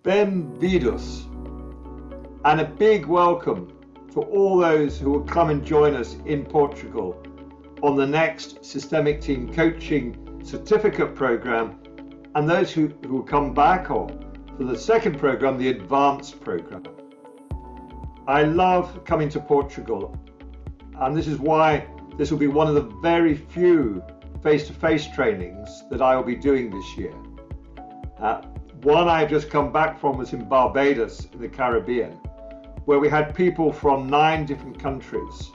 Bem-vindos, and a big welcome to all those who will come and join us in Portugal on the next Systemic Team Coaching Certificate Program, and those who will come back on for the second program, the Advanced Program. I love coming to Portugal, and this is why this will be one of the very few face-to-face trainings that I will be doing this year. One I've just come back from was in Barbados in the Caribbean, where we had people from 9 different countries.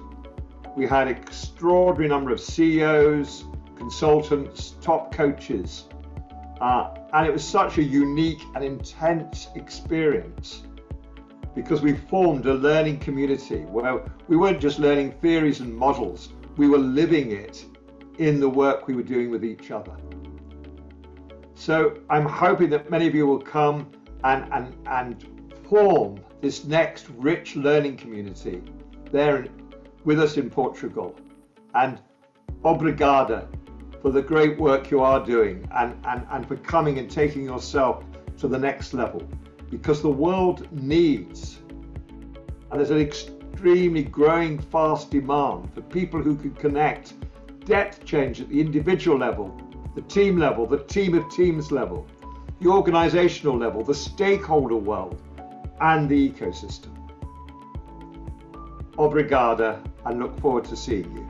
We had an extraordinary number of CEOs, consultants, top coaches, and it was such a unique and intense experience because we formed a learning community where we weren't just learning theories and models, we were living it in the work we were doing with each other. So I'm hoping that many of you will come and form this next rich learning community there with us in Portugal. And obrigada for the great work you are doing and for coming and taking yourself to the next level, because the world needs, and there's an extremely growing fast demand for people who can connect depth change at the individual level, the team of teams level, the organizational level, the stakeholder world, and the ecosystem. Obrigada, and look forward to seeing you.